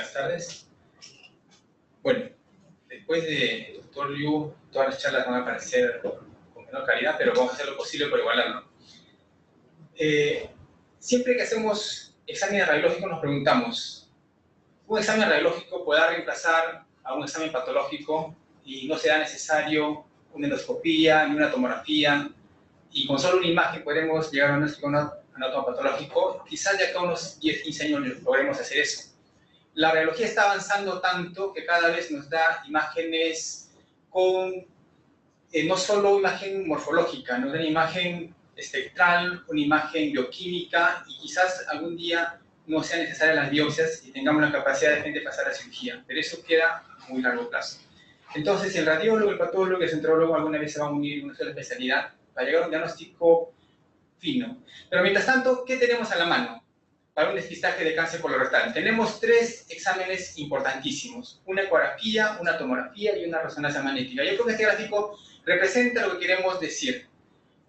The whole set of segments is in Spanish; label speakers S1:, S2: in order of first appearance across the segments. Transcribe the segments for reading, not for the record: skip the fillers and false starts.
S1: Buenas tardes. Bueno, después de doctor Liu, todas las charlas van a parecer con menor calidad, pero vamos a hacer lo posible por igualarlo. Siempre que hacemos exámenes radiológicos nos preguntamos, ¿un examen radiológico podrá reemplazar a un examen patológico y no será necesario una endoscopía ni una tomografía? Y con solo una imagen podremos llegar a un anatomo patológico. Quizás de acá a unos 10-15 años logremos hacer eso. La radiología está avanzando tanto que cada vez nos da imágenes con no solo imagen morfológica, nos da una imagen espectral, una imagen bioquímica, y quizás algún día no sean necesarias las biopsias y tengamos la capacidad de repente pasar a la cirugía, pero eso queda a muy largo plazo. Entonces, el radiólogo, el patólogo y el centrólogo alguna vez se van a unir en una sola especialidad para llegar a un diagnóstico fino. Pero mientras tanto, ¿qué tenemos a la mano para un despistaje de cáncer colorectal? Tenemos tres exámenes importantísimos: una ecografía, una tomografía y una resonancia magnética. Yo creo que este gráfico representa lo que queremos decir.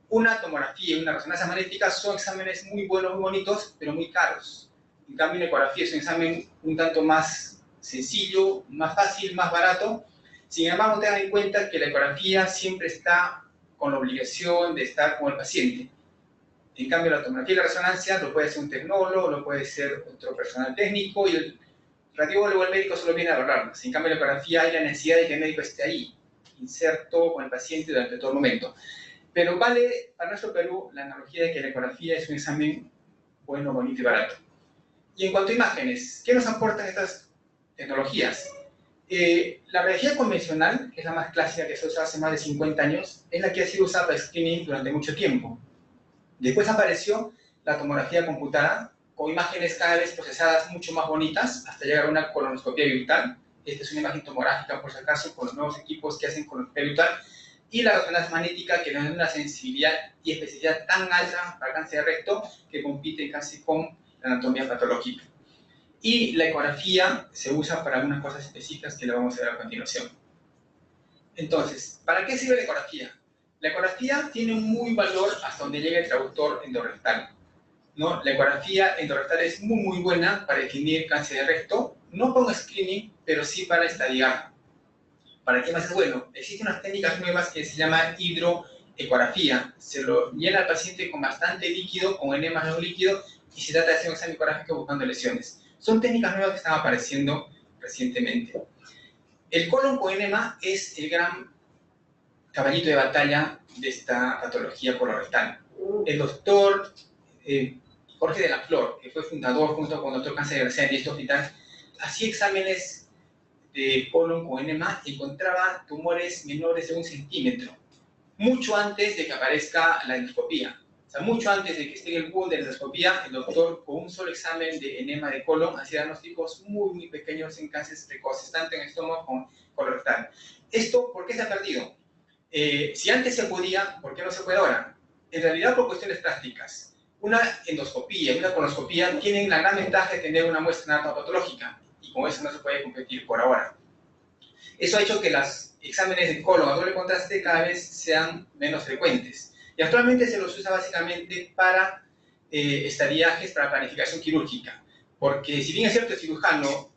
S1: Una tomografía y una resonancia magnética son exámenes muy buenos, muy bonitos, pero muy caros. En cambio, una ecografía es un examen un tanto más sencillo, más fácil, más barato. Sin embargo, tengan en cuenta que la ecografía siempre está con la obligación de estar con el paciente. En cambio, la tomografía y la resonancia lo puede hacer un tecnólogo, lo puede hacer otro personal técnico, y el radiólogo o el médico solo viene a valorarnos. En cambio, la ecografía hay la necesidad de que el médico esté ahí, inserto con el paciente durante todo el momento. Pero vale para nuestro Perú la analogía de que la ecografía es un examen bueno, bonito y barato. Y en cuanto a imágenes, ¿qué nos aportan estas tecnologías? La radiología convencional, que es la más clásica, que se usa hace más de 50 años, es la que ha sido usada para screening durante mucho tiempo. Después apareció la tomografía computada, con imágenes cada vez procesadas mucho más bonitas, hasta llegar a una colonoscopia biurtal. Esta es una imagen tomográfica, por si acaso, con los nuevos equipos que hacen colonoscopia biurtal. Y la resonancia magnética, que nos da una sensibilidad y especificidad tan alta para el cáncer de recto que compite casi con la anatomía patológica. Y la ecografía se usa para algunas cosas específicas que la vamos a ver a continuación. Entonces, ¿para qué sirve la ecografía? La ecografía tiene un muy valor hasta donde llega el traductor endorrectal, ¿no? La ecografía endorrectal es muy buena para definir cáncer de recto, no para un screening, pero sí para estadiar. ¿Para qué más es bueno? Existen unas técnicas nuevas que se llama hidroecografía. Se lo llena al paciente con bastante líquido, con enemas no líquido, y se trata de hacer un examen ecográfico buscando lesiones. Son técnicas nuevas que están apareciendo recientemente. El colon con enema es el gran caballito de batalla de esta patología colorectal. El doctor Jorge de la Flor, que fue fundador junto con el doctor Cáncer García en este hospital, hacía exámenes de colon con enema y encontraba tumores menores de 1 centímetro, mucho antes de que aparezca la endoscopía. O sea, mucho antes de que esté el boom de la endoscopía, el doctor con un solo examen de enema de colon hacía diagnósticos muy pequeños en cánceres precoces, tanto en estómago como colorectal. ¿Esto por qué se ha perdido? Si antes se podía, ¿por qué no se puede ahora? En realidad por cuestiones prácticas. Una endoscopía y una colonoscopía tienen la gran ventaja de tener una muestra anatomopatológica, y con eso no se puede competir por ahora. Eso ha hecho que los exámenes de colon a doble contraste cada vez sean menos frecuentes. Y actualmente se los usa básicamente para estadiajes, para planificación quirúrgica. Porque si bien es cierto, el cirujano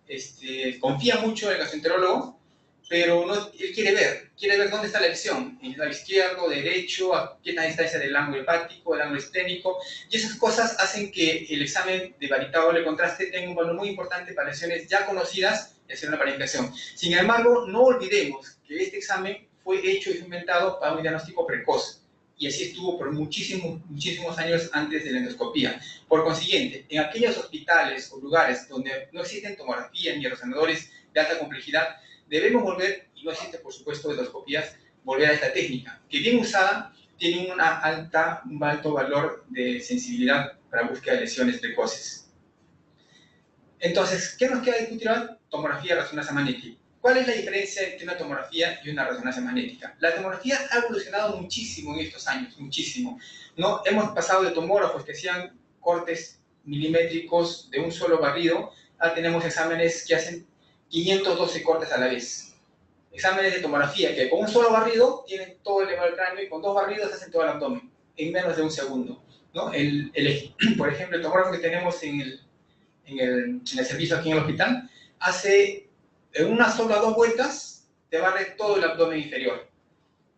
S1: confía mucho en el gastroenterólogo, pero no, él quiere ver dónde está la lesión, en el lado izquierdo, derecho, a qué tan distancia del ángulo hepático, del ángulo esténico, y esas cosas hacen que el examen de varitado doble contraste tenga un valor muy importante para lesiones ya conocidas y hacer una planificación. Sin embargo, no olvidemos que este examen fue hecho y fue inventado para un diagnóstico precoz, y así estuvo por muchísimos años antes de la endoscopía. Por consiguiente, en aquellos hospitales o lugares donde no existen tomografía ni resonadores de alta complejidad, debemos volver, y no existe por supuesto endoscopías, volver a esta técnica, que bien usada tiene un alto valor de sensibilidad para búsqueda de lesiones precoces. Entonces, ¿qué nos queda discutir ahora? Tomografía y resonancia magnética. ¿Cuál es la diferencia entre una tomografía y una resonancia magnética? La tomografía ha evolucionado muchísimo en estos años, muchísimo, ¿no? Hemos pasado de tomógrafos que hacían cortes milimétricos de un solo barrido a tenemos exámenes que hacen 512 cortes a la vez. Exámenes de tomografía que con un solo barrido tienen todo elevado el cráneo y con 2 barridos hacen todo el abdomen en menos de 1 segundo, ¿no? Por ejemplo, el tomógrafo que tenemos en el servicio aquí en el hospital hace, en una sola o 2 vueltas, te barre todo el abdomen inferior.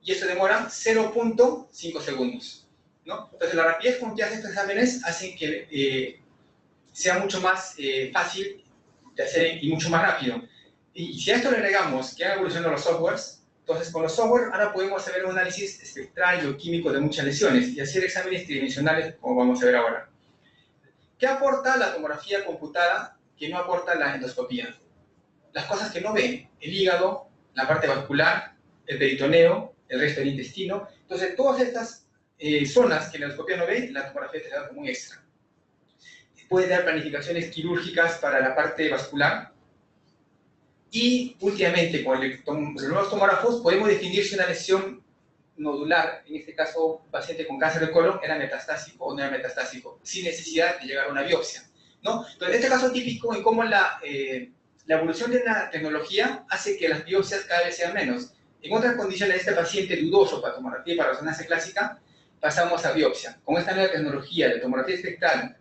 S1: Y eso demora 0.5 segundos, ¿no? Entonces, la rapidez con que hace estos exámenes hace que sea mucho más fácil de hacer y mucho más rápido. Y si a esto le agregamos que han evolucionado los softwares, entonces con los software ahora podemos hacer un análisis espectral y bioquímico de muchas lesiones y hacer exámenes tridimensionales como vamos a ver ahora. ¿Qué aporta la tomografía computada que no aporta la endoscopía? Las cosas que no ven, el hígado, la parte vascular, el peritoneo, el resto del intestino. Entonces, todas estas zonas que la endoscopía no ve, la tomografía te da como un extra. Puede dar planificaciones quirúrgicas para la parte vascular. Y últimamente, con los nuevos tomógrafos, podemos definir si una lesión nodular, en este caso, un paciente con cáncer de colon, era metastásico o no era metastásico, sin necesidad de llegar a una biopsia, ¿no? Entonces, este caso típico en cómo la evolución de la tecnología hace que las biopsias cada vez sean menos. En otras condiciones, este paciente dudoso para tomografía y para resonancia clásica, pasamos a biopsia. Con esta nueva tecnología de tomografía espectral,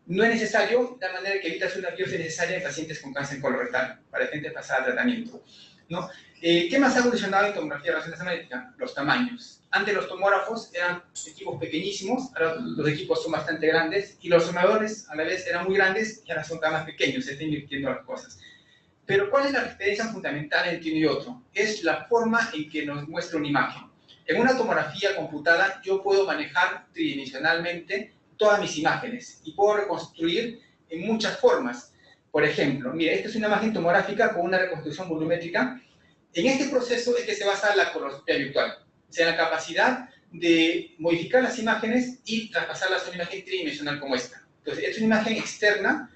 S1: no es necesario, de tal manera que evitas una biopsia necesaria en pacientes con cáncer colorectal, para gente pasada al tratamiento, ¿no? ¿Qué más ha evolucionado en tomografía de resonancia magnética? Los tamaños. Antes los tomógrafos eran equipos pequeñísimos, ahora los equipos son bastante grandes, y los sonadores a la vez eran muy grandes y ahora son cada más pequeños, se están invirtiendo las cosas. Pero ¿cuál es la diferencia fundamental entre uno y otro? Es la forma en que nos muestra una imagen. En una tomografía computada yo puedo manejar tridimensionalmente todas mis imágenes y puedo reconstruir en muchas formas. Por ejemplo, mira, esta es una imagen tomográfica con una reconstrucción volumétrica. En este proceso es que se basa la colonoscopia virtual, o sea, la capacidad de modificar las imágenes y traspasarlas a una imagen tridimensional como esta. Entonces, es una imagen externa.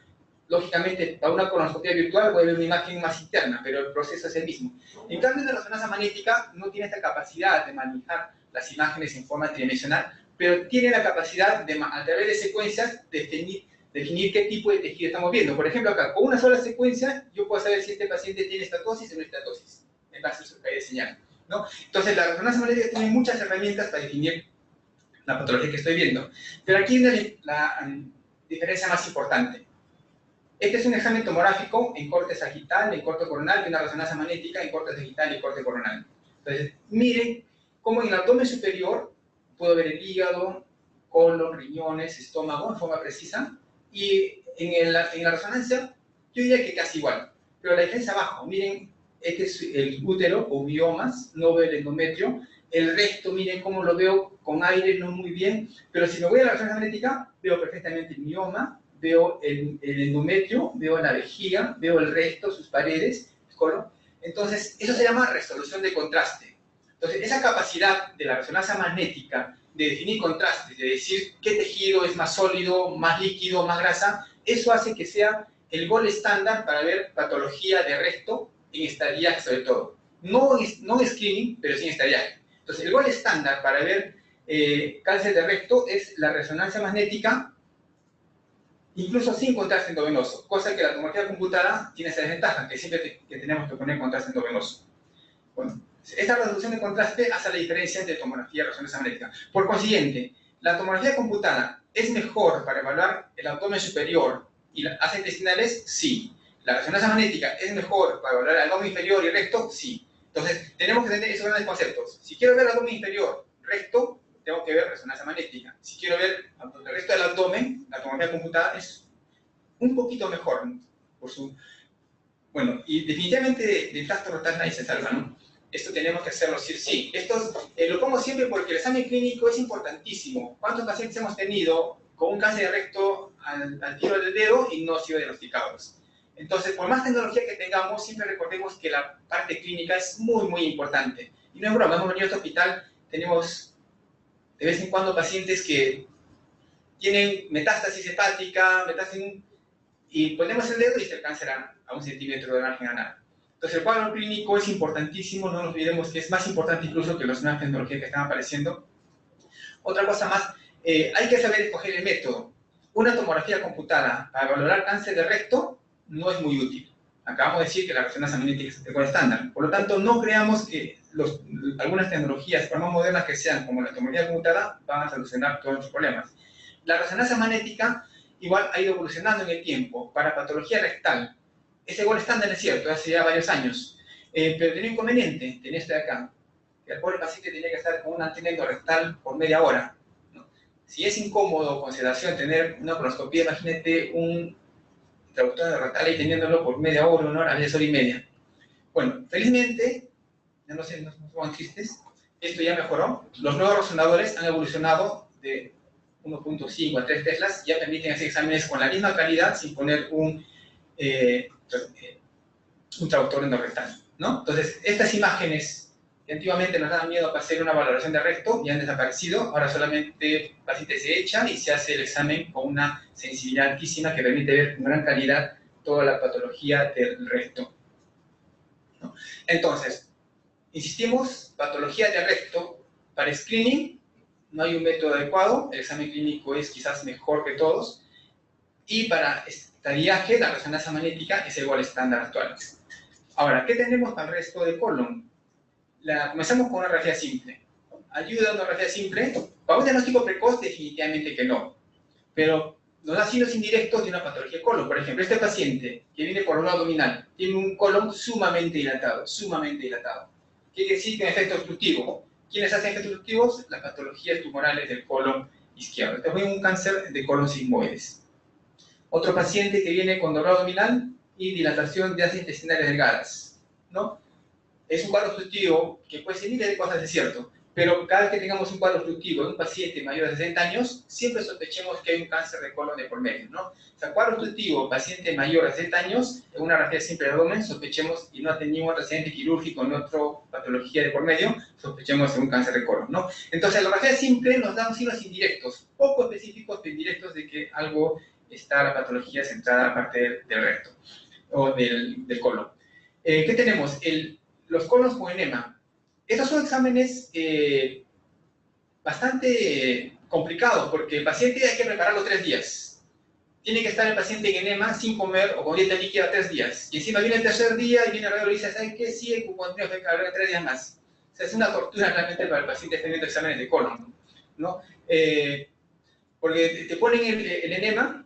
S1: Lógicamente, para una colonoscopia virtual puede haber una imagen más interna, pero el proceso es el mismo. En cambio, la resonancia magnética no tiene esta capacidad de manejar las imágenes en forma tridimensional, pero tiene la capacidad de, a través de secuencias, definir qué tipo de tejido estamos viendo. Por ejemplo, acá, con una sola secuencia, yo puedo saber si este paciente tiene estatosis o no estatosis, en base a su caída de señal, ¿no? Entonces, la resonancia magnética tiene muchas herramientas para definir la patología que estoy viendo. Pero aquí viene la diferencia más importante. Este es un examen tomográfico en corte sagital, en corte coronal, y una resonancia magnética en corte sagital y corte coronal. Entonces, miren cómo en el abdomen superior puedo ver el hígado, colon, riñones, estómago en forma precisa, y en la resonancia yo diría que casi igual. Pero la diferencia abajo, miren, este es el útero o miomas, no veo el endometrio. El resto, miren cómo lo veo con aire, no muy bien, pero si me voy a la resonancia magnética, veo perfectamente el mioma, veo el endometrio, veo la vejiga, veo el resto, sus paredes, el colon. Entonces, eso se llama resolución de contraste. Entonces, esa capacidad de la resonancia magnética de definir contrastes, de decir qué tejido es más sólido, más líquido, más grasa, eso hace que sea el gol estándar para ver patología de resto en estadiaje sobre todo. No en screening, pero sí en estadiaje. Entonces, el gol estándar para ver cáncer de recto es la resonancia magnética, incluso sin contraste endovenoso, cosa que la tomografía computada tiene esa desventaja, que siempre que tenemos que poner contraste endovenoso. Bueno, esta resolución de contraste hace la diferencia entre tomografía y resonancia magnética. Por consiguiente, la tomografía computada es mejor para evaluar el abdomen superior y las asas intestinales, sí. La resonancia magnética es mejor para evaluar el abdomen inferior y recto, sí. Entonces, tenemos que tener esos grandes conceptos. Si quiero ver el abdomen inferior, recto, tengo que ver resonancia magnética. Si quiero ver el resto del abdomen, la tomografía computada es un poquito mejor por su... Bueno, y definitivamente del tacto rectal nadie se salva, ¿no? Esto tenemos que hacerlo sí o sí. Esto lo pongo siempre porque el examen clínico es importantísimo. ¿Cuántos pacientes hemos tenido con un cáncer de recto al tiro del dedo y no han sido diagnosticados? Entonces, por más tecnología que tengamos, siempre recordemos que la parte clínica es muy, muy importante. Y no es broma, hemos venido a este hospital, tenemos de vez en cuando pacientes que tienen metástasis hepática, y ponemos el dedo y se cáncer a 1 centímetro de margen anal. Entonces, el cuadro clínico es importantísimo, no nos olvidemos que es más importante incluso que las nuevas tecnologías que están apareciendo. Otra cosa más, hay que saber escoger el método. Una tomografía computada para valorar cáncer de recto no es muy útil. Acabamos de decir que la resonancia magnética es el gol estándar. Por lo tanto, no creamos que algunas tecnologías, por más modernas que sean, como la tomografía computada, van a solucionar todos los problemas. La resonancia magnética igual ha ido evolucionando en el tiempo. Para patología rectal, ese gol estándar es cierto, hace ya varios años, pero tenía un inconveniente, tenía este de acá, que el pobre paciente tenía que estar con un antena endorrectal por media hora, ¿no? Si es incómodo con sedación tener una colonoscopia, imagínate un traductor endorrectal ahí teniéndolo por media hora, una hora, a veces hora y media. Bueno, felizmente, ya no sé, no se pongan tristes, esto ya mejoró. Los nuevos resonadores han evolucionado de 1.5 a 3 teslas, ya permiten hacer exámenes con la misma calidad sin poner un traductor endorrectal, ¿no? Entonces, estas imágenes que antiguamente nos daban miedo para hacer una valoración de recto ya han desaparecido. Ahora solamente el paciente se echa y se hace el examen con una sensibilidad altísima que permite ver con gran calidad toda la patología del recto, ¿no? Entonces, insistimos, patología de recto para screening no hay un método adecuado, el examen clínico es quizás mejor que todos, y para estadiaje, la resonancia magnética es el gol estándar actual. Ahora, ¿qué tenemos para el resto de colon? Comenzamos con una radiografía simple. ¿Ayuda una radiografía simple? Para un diagnóstico precoz, definitivamente que no. Pero nos da signos indirectos de una patología de colon. Por ejemplo, este paciente que viene por un abdominal tiene un colon sumamente dilatado, sumamente dilatado. Quiere decir que hay efecto obstructivo. ¿Quiénes hacen efectos obstructivos? Las patologías tumorales del colon izquierdo. Este es un cáncer de colon sigmoides. Otro paciente que viene con dolor abdominal y dilatación de áreas intestinales delgadas, ¿no? Es un cuadro obstructivo que puede ser miles de cosas, es cierto, pero cada vez que tengamos un cuadro obstructivo de un paciente mayor de 60 años, siempre sospechemos que hay un cáncer de colon de por medio, ¿no? O sea, cuadro obstructivo, paciente mayor de 60 años, en una radiografía simple de abdomen, sospechemos, y no ha tenido un antecedente quirúrgico en otra patología de por medio, sospechemos de un cáncer de colon, ¿no? Entonces, la radiografía simple nos da signos indirectos, poco específicos, pero indirectos de que algo está la patología centrada a partir del recto, o del colon. ¿Qué tenemos? Los colons con enema. Estos son exámenes bastante complicados, porque el paciente hay que prepararlo 3 días. Tiene que estar el paciente en enema sin comer o con dieta líquida 3 días. Y encima viene el tercer día y viene el radiólogo y dice, ¿saben qué? Sí, hay cuponteo de 3 días más. O sea, es una tortura realmente para el paciente teniendo exámenes de colon, ¿no? Porque te ponen el enema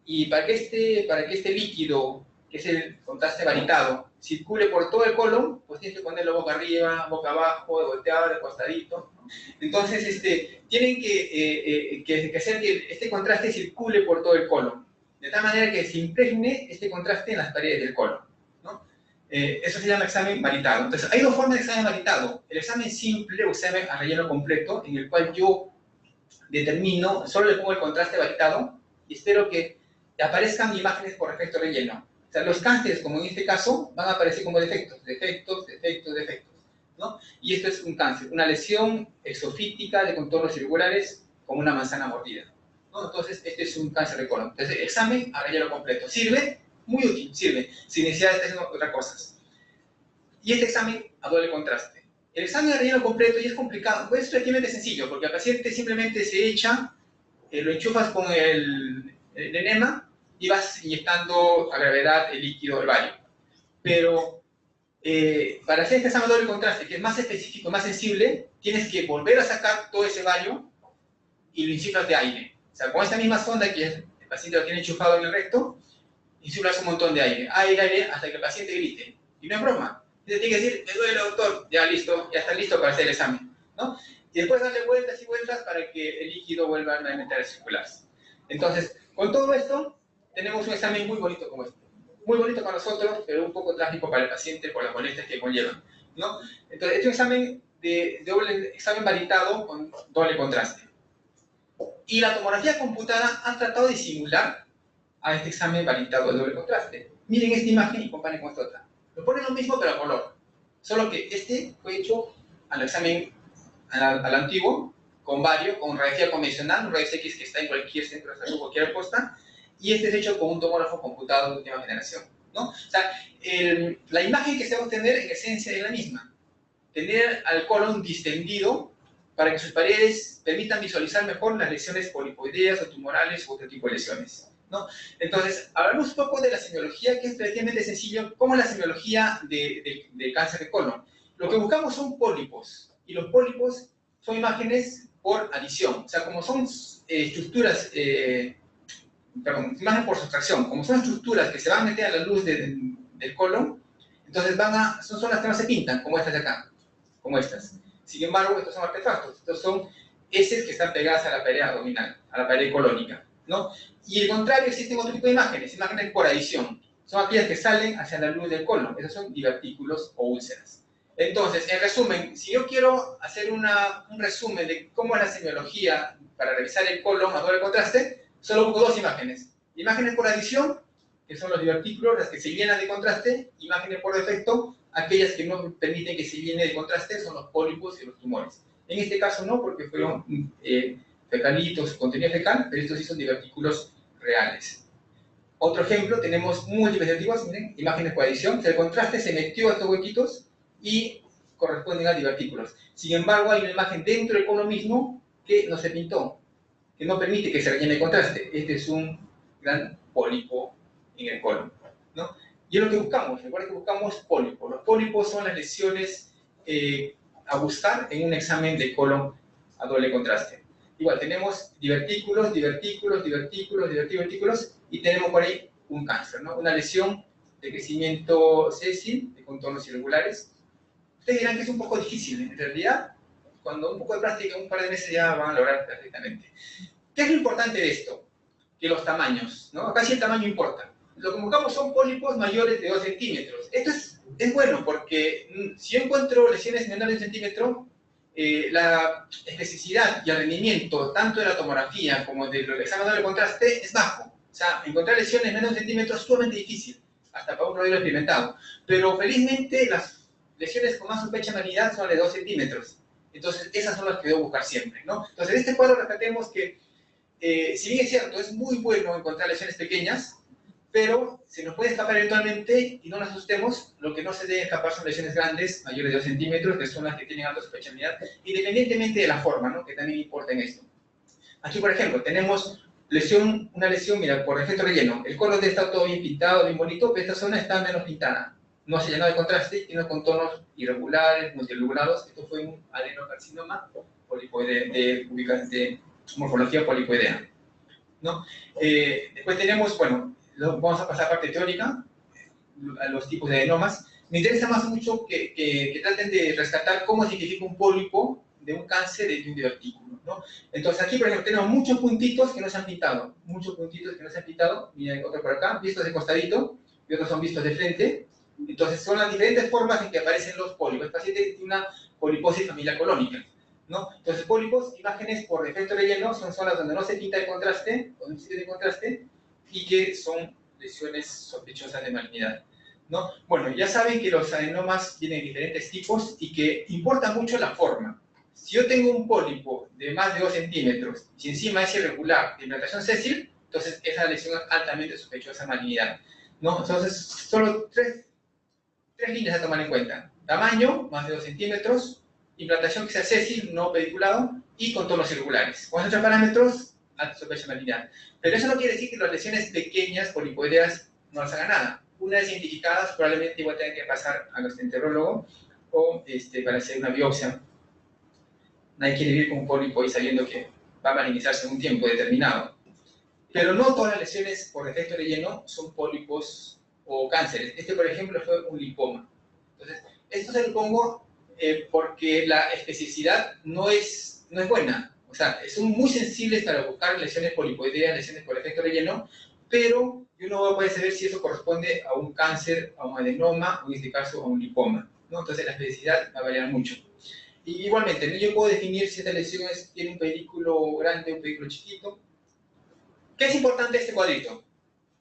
S1: y para que este líquido, que es el contraste varitado, circule por todo el colon, pues tienes que ponerlo boca arriba, boca abajo, de volteado, de costadito, ¿no? Entonces, tienen que hacer que este contraste circule por todo el colon, de tal manera que se impregne este contraste en las paredes del colon, ¿no? Eso se llama examen varitado. Entonces, hay 2 formas de examen varitado. El examen simple o examen a relleno completo, en el cual yo determino, solo le pongo el contraste varitado y espero que aparezcan imágenes por efecto relleno. O sea, los cánceres, como en este caso, van a aparecer como defectos, ¿no? Y esto es un cáncer, una lesión exofítica de contornos irregulares como una manzana mordida, ¿no? Entonces, este es un cáncer de colon. Entonces, examen a relleno completo. ¿Sirve? Muy útil, sirve, sin necesidad de hacer otras cosas. Y este examen a doble contraste. El examen de relleno completo ya es complicado, pues es relativamente sencillo, porque el paciente simplemente se echa, lo enchufas con el enema y vas inyectando a gravedad el líquido del baño. Pero para hacer este examen de doble contraste, que es más específico, más sensible, tienes que volver a sacar todo ese baño y lo insuflas de aire. O sea, con esta misma sonda que el paciente lo tiene enchufado en el recto, insuflas un montón de aire, hasta que el paciente grite. Y no es broma. Tiene que decir, me duele, doctor, ya listo, ya está listo para hacer el examen, ¿no? Y después darle vueltas y vueltas para que el líquido vuelva nuevamente a circularse. Entonces, con todo esto, tenemos un examen muy bonito como este. Muy bonito para nosotros, pero un poco trágico para el paciente por las molestias que conllevan, ¿no? Entonces, este es un examen examen varitado con doble contraste. Y la tomografía computada ha tratado de simular a este examen varitado de doble contraste. Miren esta imagen y comparen con esta otra. Lo ponen lo mismo, pero a color. Solo que este fue hecho al examen al antiguo, con vario, con radiografía convencional, un rayos X que está en cualquier centro de salud, cualquier posta, y este es hecho con un tomógrafo computado de última generación, ¿no? O sea, la imagen que se va a obtener en esencia es la misma. Tener al colon distendido para que sus paredes permitan visualizar mejor las lesiones polipoideas o tumorales u otro tipo de lesiones, ¿no? Entonces, hablamos un poco de la semiología, que es relativamente sencillo. ¿Cómo es la semiología del cáncer de colon? Lo que buscamos son pólipos, y los pólipos son imágenes por adición. O sea, como son estructuras perdón, imagen por sustracción. Como son estructuras que se van a meter a la luz del colon, entonces son zonas que no se pintan, como estas de acá, como estas. Sin embargo, estos son artefactos, estos son heces que están pegadas a la pared abdominal, a la pared colónica, ¿no? Y al contrario, existen otro tipo de imágenes por adición. Son aquellas que salen hacia la luz del colon, esos son divertículos o úlceras. Entonces, en resumen, si yo quiero hacer un resumen de cómo es la semiología para revisar el colon a doble contraste, solo busco dos imágenes. Imágenes por adición, que son los divertículos, las que se llenan de contraste; imágenes por defecto, aquellas que no permiten que se llene de contraste, son los pólipos y los tumores. En este caso no, porque fueron fecalitos, contenido fecal, pero estos sí son divertículos reales. Otro ejemplo, tenemos múltiples divertículos, miren, imágenes por adición, que el contraste se metió a estos huequitos y corresponden a divertículos. Sin embargo, hay una imagen dentro del colon mismo que no se pintó, que no permite que se rellene el contraste. Este es un gran pólipo en el colon, ¿no? Y es lo que buscamos. Recuerden que buscamos pólipos. Los pólipos son las lesiones a buscar en un examen de colon a doble contraste. Igual, tenemos divertículos, y tenemos por ahí un cáncer, ¿no? Una lesión de crecimiento sésil, de contornos irregulares. Ustedes dirán que es un poco difícil. En realidad, cuando un poco de práctica, un par de meses ya van a lograr perfectamente. ¿Qué es lo importante de esto? Que los tamaños, ¿no? Acá sí el tamaño importa. Lo que buscamos son pólipos mayores de 2 centímetros. Esto es bueno porque si yo encuentro lesiones menores de 1 centímetro, la especificidad y el rendimiento tanto de la tomografía como del examen de doble contraste es bajo. O sea, encontrar lesiones menos de 1 centímetro es sumamente difícil, hasta para un radiólogo experimentado. Pero felizmente las lesiones con más sospecha de malignidad son de 2 centímetros. Entonces, esas son las que debo buscar siempre, ¿no? Entonces, en este cuadro rescatemos que, si bien es cierto, es muy bueno encontrar lesiones pequeñas, pero se nos puede escapar eventualmente y no nos asustemos. Lo que no se debe escapar son lesiones grandes, mayores de 2 centímetros, que son las que tienen alta sospecha de malignidad, independientemente de la forma, ¿no? Que también importa en esto. Aquí, por ejemplo, tenemos una lesión, mira, por efecto relleno. El colon está todo bien pintado, bien bonito, pero esta zona está menos pintada. No se llenó de contraste, tiene contornos irregulares, multilobulados. Esto fue un adenocarcinoma de morfología polipoidea, ¿no? Después tenemos, bueno, vamos a pasar a la parte teórica, a los tipos de adenomas. Me interesa más mucho que traten de rescatar cómo se identifica un pólipo de un cáncer de un divertículo, ¿no? Entonces aquí, por ejemplo, tenemos muchos puntitos que no se han pintado, Miren, otro por acá, vistos de costadito, y otros son vistos de frente. Entonces son las diferentes formas en que aparecen los pólipos. El paciente tiene una poliposis familiar colónica, ¿no? Entonces, pólipos, imágenes por defecto relleno, son zonas donde no se pinta el contraste, o no se de contraste, y que son lesiones sospechosas de malignidad, ¿no? Bueno, ya saben que los adenomas tienen diferentes tipos y que importa mucho la forma. Si yo tengo un pólipo de más de 2 centímetros y si encima es irregular de implantación sésil, entonces esa lesión es altamente sospechosa de malignidad, ¿no? Entonces, solo tres líneas a tomar en cuenta: tamaño, más de 2 centímetros, implantación que sea sésil, no pediculado, y contornos irregulares. Con estos parámetros, alta sospecha de malignidad. Pero eso no quiere decir que las lesiones pequeñas, polipoideas, no las hagan nada. Una vez identificadas, probablemente igual tengan que pasar a gastroenterólogo o para hacer una biopsia. Nadie quiere vivir con un pólipo y sabiendo que va a malignizarse en un tiempo determinado. Pero no todas las lesiones por defecto relleno son pólipos o cánceres. Este, por ejemplo, fue un linfoma. Entonces, esto se lo pongo porque la especificidad no es buena. O sea, son muy sensibles para buscar lesiones polipoideas, lesiones por efecto relleno, pero uno puede saber si eso corresponde a un cáncer, a un adenoma, o en este caso a un linfoma, ¿no? Entonces la especificidad va a variar mucho. Y igualmente, ¿no? Yo puedo definir si esta lesión tiene un pedículo grande o un pedículo chiquito. ¿Qué es importante de este cuadrito?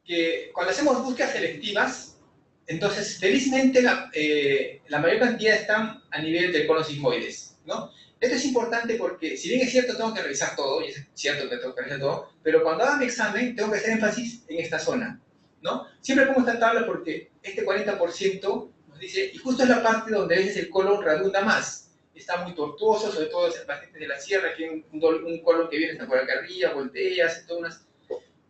S1: Que cuando hacemos búsquedas selectivas, entonces felizmente la mayor cantidad están a nivel del colon sigmoides, ¿no? Esto es importante porque, si bien es cierto, tengo que revisar todo, y es cierto que tengo que revisar todo, pero cuando haga mi examen, tengo que hacer énfasis en esta zona, ¿no? Siempre pongo esta tabla porque este 40% nos dice, y justo es la parte donde a veces el colon redunda más. Está muy tortuoso, sobre todo en pacientes de la sierra, que hay un colon que viene hasta por acá arriba, voltea, hace todo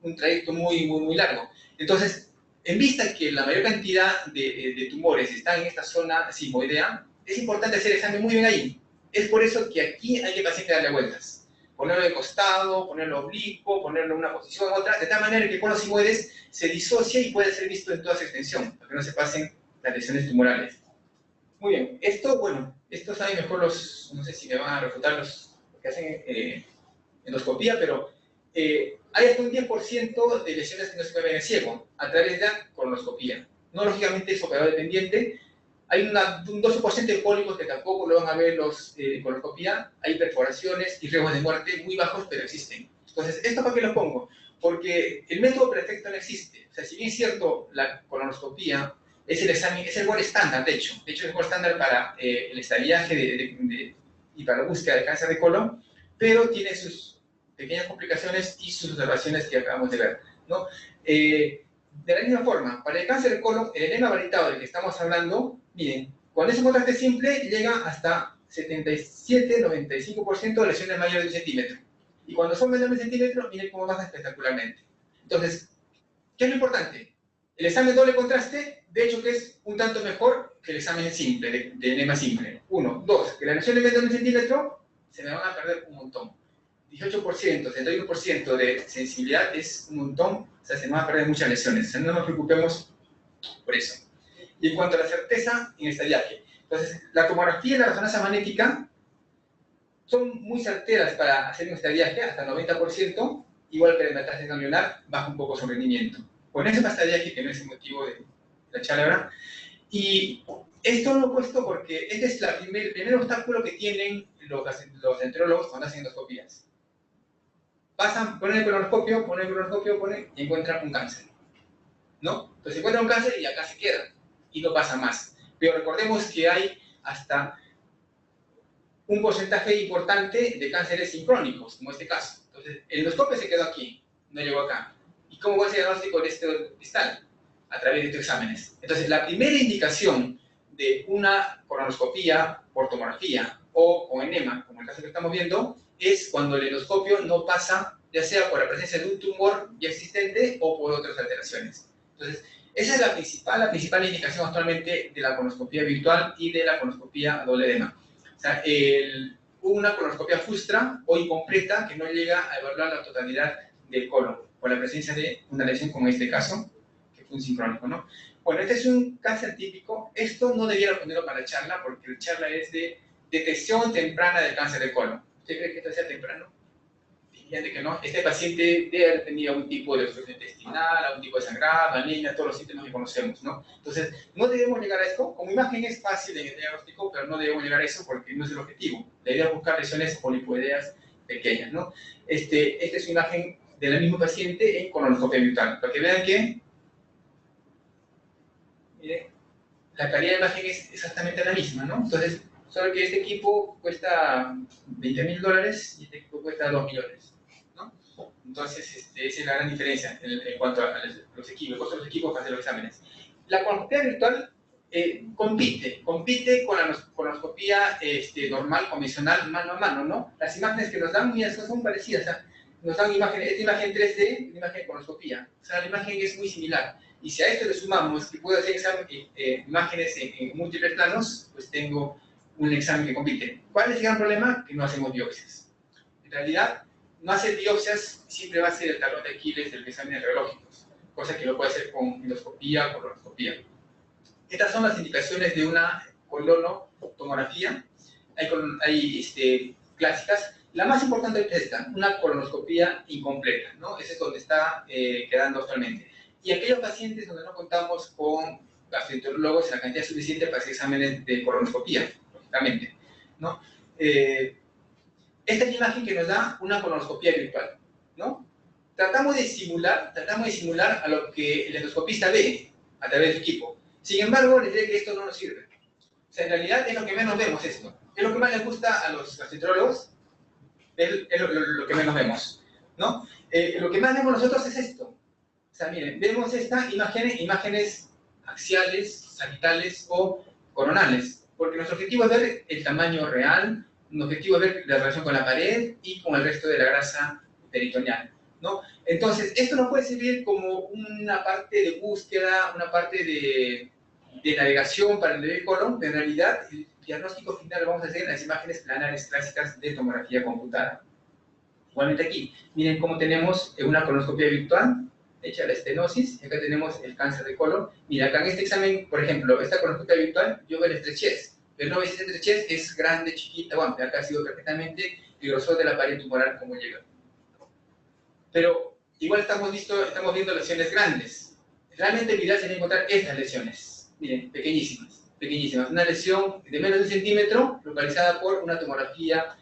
S1: un trayecto muy largo. Entonces, en vista que la mayor cantidad de tumores están en esta zona sigmoidea, es importante hacer el examen muy bien ahí. Es por eso que aquí hay que paciente darle vueltas, ponerlo de costado, ponerlo oblicuo, ponerlo en una posición u otra, de tal manera que con los sigmoides se disocia y puede ser visto en toda su extensión, para que no se pasen las lesiones tumorales. Muy bien, esto, bueno, esto saben mejor los, no sé si me van a refutar los que hacen endoscopía, pero hay hasta un 10% de lesiones que no se pueden ver en el ciego, a través de la colonoscopía. No, lógicamente, es operador dependiente. Hay un 12% de pólipos que tampoco lo van a ver los colonoscopía. Hay perforaciones y riesgos de muerte muy bajos, pero existen. Entonces, ¿esto para qué lo pongo? Porque el método perfecto no existe. O sea, si bien es cierto, la colonoscopía es el examen, es el gol estándar, de hecho. De hecho, es el gol estándar para el estadiaje y para la búsqueda de cáncer de colon, pero tiene sus pequeñas complicaciones y sus observaciones que acabamos de ver, ¿no? De la misma forma, para el cáncer de colon, el enema varietado del que estamos hablando, miren, con ese contraste simple llega hasta 77-95% de lesiones mayores de 1 centímetro. Y cuando son menores de 1 centímetro, miren cómo baja espectacularmente. Entonces, ¿qué es lo importante? El examen doble contraste, de hecho, que es un tanto mejor que el examen simple, de enema simple. 1. 2. Que las lesiones menores de 1 centímetro se me van a perder un montón. 18%, 71% de sensibilidad es un montón, o sea, se nos van a perder muchas lesiones. O sea, no nos preocupemos por eso. Y en cuanto a la certeza, en estadiaje. Entonces, la tomografía y la resonancia magnética son muy certeras para hacer un estadiaje, hasta el 90%, igual que la metástasis ganglionar, baja un poco su rendimiento. Con ese estadiaje, que no es el motivo de la charla ahora, y esto lo he puesto porque este es el primer obstáculo que tienen los enterólogos cuando hacen endoscopías. Pasan, ponen el colonoscopio, y encuentran un cáncer, ¿no? Entonces encuentran un cáncer y acá se queda, y no pasa más. Pero recordemos que hay hasta un porcentaje importante de cánceres sincrónicos, como este caso. Entonces, el endoscopio se quedó aquí, no llegó acá. ¿Y cómo va a ser el diagnóstico de este distal? A través de estos exámenes. Entonces, la primera indicación de una colonoscopía por tomografía o con enema, como el caso que estamos viendo, es cuando el endoscopio no pasa, ya sea por la presencia de un tumor ya existente o por otras alteraciones. Entonces, esa es la principal indicación actualmente de la colonoscopía virtual y de la colonoscopía a doble edema. O sea, una colonoscopia frustra o incompleta que no llega a evaluar la totalidad del colon, por la presencia de una lesión como en este caso, que fue un sincrónico, ¿no? Bueno, este es un cáncer típico. Esto no debiera ponerlo para la charla, porque la charla es de detección temprana del cáncer de colon. ¿Usted cree que esto sea temprano? Fíjate que no. Este paciente debe haber tenido algún tipo de obstrucción intestinal, algún tipo de sangrado, anemia, todos los síntomas que conocemos, ¿no? Entonces, no debemos llegar a esto. Como imagen es fácil en el diagnóstico, pero no debemos llegar a eso porque no es el objetivo. La idea es buscar lesiones polipoideas pequeñas, ¿no? Esta es una imagen de la misma paciente en colonoscopia virtual, para que vean que, miren, la calidad de imagen es exactamente la misma, ¿no? Entonces, solo que este equipo cuesta $20,000 y este equipo cuesta 2 millones, ¿no? Entonces, esa es la gran diferencia en cuanto a los equipos, el costo de los equipos para hacer los exámenes. La colonoscopia virtual compite con la colonoscopia normal, convencional, mano a mano, ¿no? Las imágenes que nos dan, mira, son parecidas, ¿eh? Nos dan imágenes, esta imagen 3D, una imagen de colonoscopia. O sea, la imagen es muy similar. Y si a esto le sumamos que puedo hacer imágenes en múltiples planos, pues tengo un examen que compite. ¿Cuál es el gran problema? Que no hacemos biopsias. En realidad, no hacer biopsias siempre va a ser el talón de Aquiles de los exámenes radiológicos, cosa que lo puede hacer con endoscopía o colonoscopía. Estas son las indicaciones de una colonotomografía. Hay clásicas. La más importante es esta, una colonoscopía incompleta, ¿no? Ese es donde está quedando actualmente. Y aquellos pacientes donde no contamos con gastroenterólogos en la cantidad suficiente para hacer exámenes de colonoscopía, lógicamente, ¿no? Esta es la imagen que nos da una colonoscopía virtual, ¿no? Tratamos de simular a lo que el endoscopista ve a través del equipo. Sin embargo, les diré que esto no nos sirve. O sea, en realidad es lo que menos vemos esto. Es lo que más les gusta a los gastroenterólogos, es lo que menos vemos, ¿no? Lo que más vemos nosotros es esto. O sea, miren, vemos estas imágenes axiales, sagittales o coronales, porque nuestro objetivo es ver el tamaño real, nuestro objetivo es ver la relación con la pared y con el resto de la grasa peritoneal, ¿no? Entonces, esto nos puede servir como una parte de búsqueda, una parte de navegación para el bebé colon, pero en realidad el diagnóstico final lo vamos a hacer en las imágenes planares clásicas de tomografía computada. Igualmente aquí, miren cómo tenemos una colonoscopia virtual, hecha la estenosis, y acá tenemos el cáncer de colon. Mira, acá en este examen, por ejemplo, esta colonoscopia virtual, yo veo la estrechez, pero no ves esta estrechez, es grande, chiquita, bueno, acá ha sido perfectamente el grosor de la pared tumoral como llega. Pero igual estamos viendo lesiones grandes. Realmente el ideal sería encontrar estas lesiones, miren, pequeñísimas, pequeñísimas. Una lesión de menos de 1 centímetro, localizada por una tomografía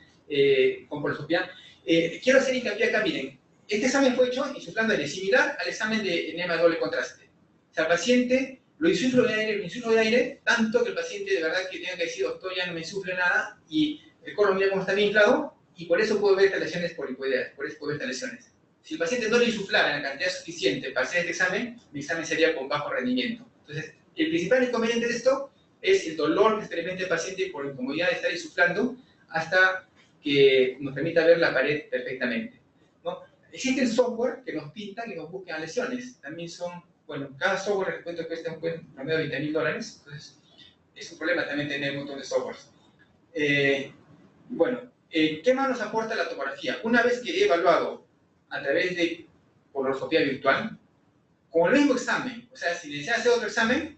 S1: con colonoscopia. Quiero hacer hincapié acá, miren, este examen fue hecho insuflando aire, similar al examen de enema doble contraste. O sea, el paciente lo insuflo de aire, tanto que el paciente de verdad que tenga que decir, doctor, ya no me insufle nada, y el colon mira cómo está bien inflado, y por eso puedo ver estas lesiones polipoideas, por eso puedo ver estas lesiones. Si el paciente no le insuflara en la cantidad suficiente para hacer este examen, mi examen sería con bajo rendimiento. Entonces, el principal inconveniente de esto es el dolor que experimenta el paciente por incomodidad de estar insuflando hasta que nos permita ver la pared perfectamente, ¿no? Existe el software que nos pinta, que nos busca lesiones. También son, bueno, cada software les cuento que cuesta un promedio de $20,000, entonces es un problema también tener un montón de softwares. ¿Qué más nos aporta la tomografía? Una vez que he evaluado a través de colonoscopia virtual, con el mismo examen, o sea, si desea hacer otro examen,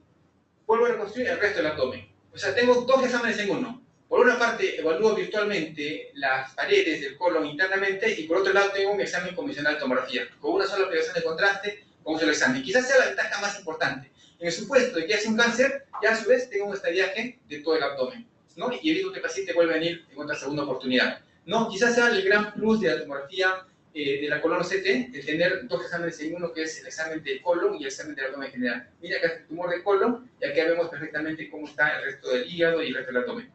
S1: vuelvo a reconstruir el resto del abdomen. O sea, tengo dos exámenes en uno. Por una parte, evalúo virtualmente las paredes del colon internamente, y por otro lado, tengo un examen convencional de tomografía, con una sola aplicación de contraste, con un solo examen. Quizás sea la ventaja más importante. En el supuesto de que hace un cáncer, ya a su vez tengo un estadiaje de todo el abdomen, ¿no? Y evito que el paciente vuelva a venir en otra segunda oportunidad, ¿no? Quizás sea el gran plus de la tomografía de la colono-CT, el tener dos exámenes en uno, que es el examen del colon y el examen del abdomen general. Mira acá el tumor de colon, y acá vemos perfectamente cómo está el resto del hígado y el resto del abdomen.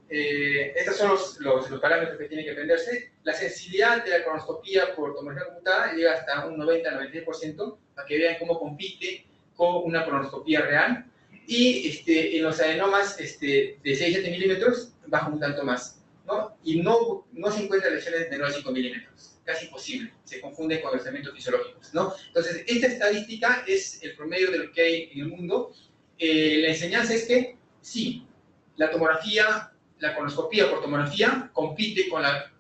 S1: Estos son los parámetros que tienen que aprenderse. La sensibilidad de la colonoscopía por tomografía computada llega hasta un 90-93%, para que vean cómo compite con una colonoscopía real. Y en los adenomas de 6-7 milímetros baja un tanto más, ¿no? Y no se encuentran lesiones menores de 5 milímetros. Casi imposible, se confunde con los elementos fisiológicos, ¿no? Entonces, esta estadística es el promedio de lo que hay en el mundo. La enseñanza es que sí, la tomografía, la colonoscopía por tomografía compite con la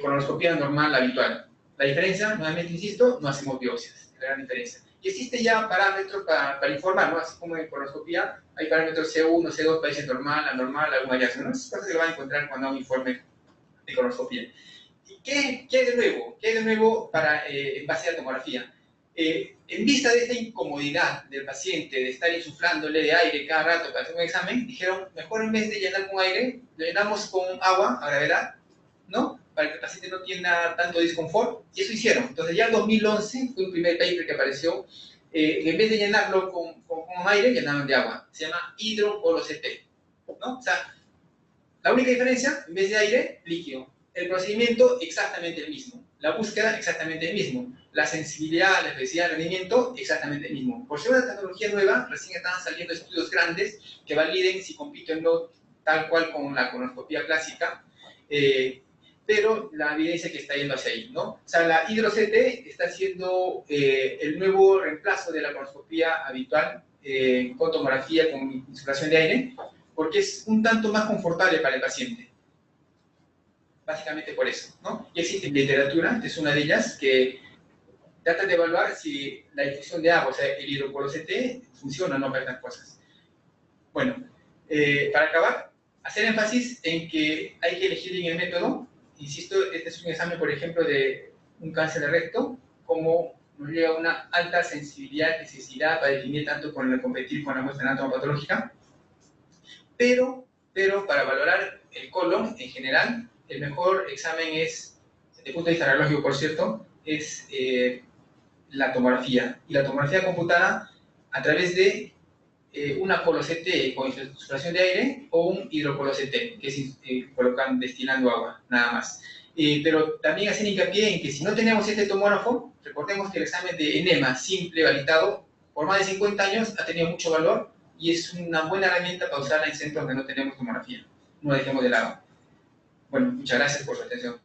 S1: colonoscopía normal habitual. La diferencia, nuevamente insisto, no hacemos biopsias, la gran diferencia. Y existen ya parámetros para informar, ¿no? Así como en colonoscopía hay parámetros C1, C2, paciente normal, anormal, alguna variación, ¿no? Esas cosas que lo van a encontrar cuando haga un informe de colonoscopía. ¿Y qué hay de nuevo? ¿Qué hay de nuevo en base a la tomografía? En vista de esta incomodidad del paciente de estar insuflándole de aire cada rato para hacer un examen, dijeron, mejor en vez de llenar con aire, lo llenamos con agua a gravedad, ¿no? Para que el paciente no tenga tanto disconfort, y eso hicieron. Entonces ya en 2011 fue un primer paper que apareció, en vez de llenarlo con aire, llenaron de agua. Se llama hidrocolocT, ¿no? O sea, la única diferencia, en vez de aire, líquido. El procedimiento exactamente el mismo. La búsqueda exactamente el mismo. La sensibilidad, la especificidad de rendimiento exactamente el mismo. Por ser una tecnología nueva, recién están saliendo estudios grandes que validen si compite o no tal cual con la colonoscopia clásica, pero la evidencia que está yendo hacia ahí, ¿no? O sea, la hidro-CT está siendo el nuevo reemplazo de la colonoscopia habitual con tomografía, con insuflación de aire, porque es un tanto más confortable para el paciente. Básicamente por eso, ¿no? Y existe literatura, es una de ellas, que trata de evaluar si la difusión de agua, o sea, el hidrocolocT, funciona o no para estas cosas. Bueno, para acabar, hacer énfasis en que hay que elegir bien el método. Insisto, este es un examen, por ejemplo, de un cáncer de recto, como nos llega una alta sensibilidad, necesidad para definir tanto con el competir con la muestra anatomopatológica, pero para valorar el colon en general, el mejor examen es, desde el punto de vista radiológico, por cierto, es la tomografía. Y la tomografía computada a través de una colo-CT con insuflación de aire o un hidrocolocT, que es colocan destilando agua, nada más. Pero también hacer hincapié en que si no tenemos este tomógrafo, recordemos que el examen de enema simple validado por más de 50 años ha tenido mucho valor y es una buena herramienta para usarla en centros donde no tenemos tomografía. No la dejemos de lado. Bueno, muchas gracias por su atención.